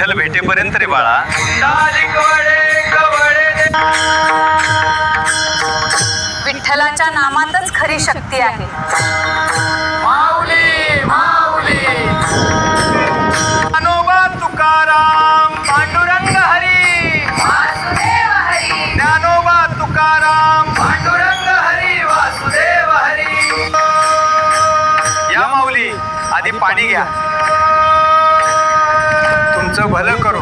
विठ्ठल भेटेपर्यंत रे बाळा. विठ्ठलाच्या नामातच खरी शक्ती आहे. माऊली माऊली ज्ञानोबा तुकाराम पांडुरंग हरी वासुदेव हरी. ज्ञानोबा तुकाराम पांडुरंग हरी वासुदेव हरी. या माऊली आधी पाणी घ्या. तुमचं भलं करू.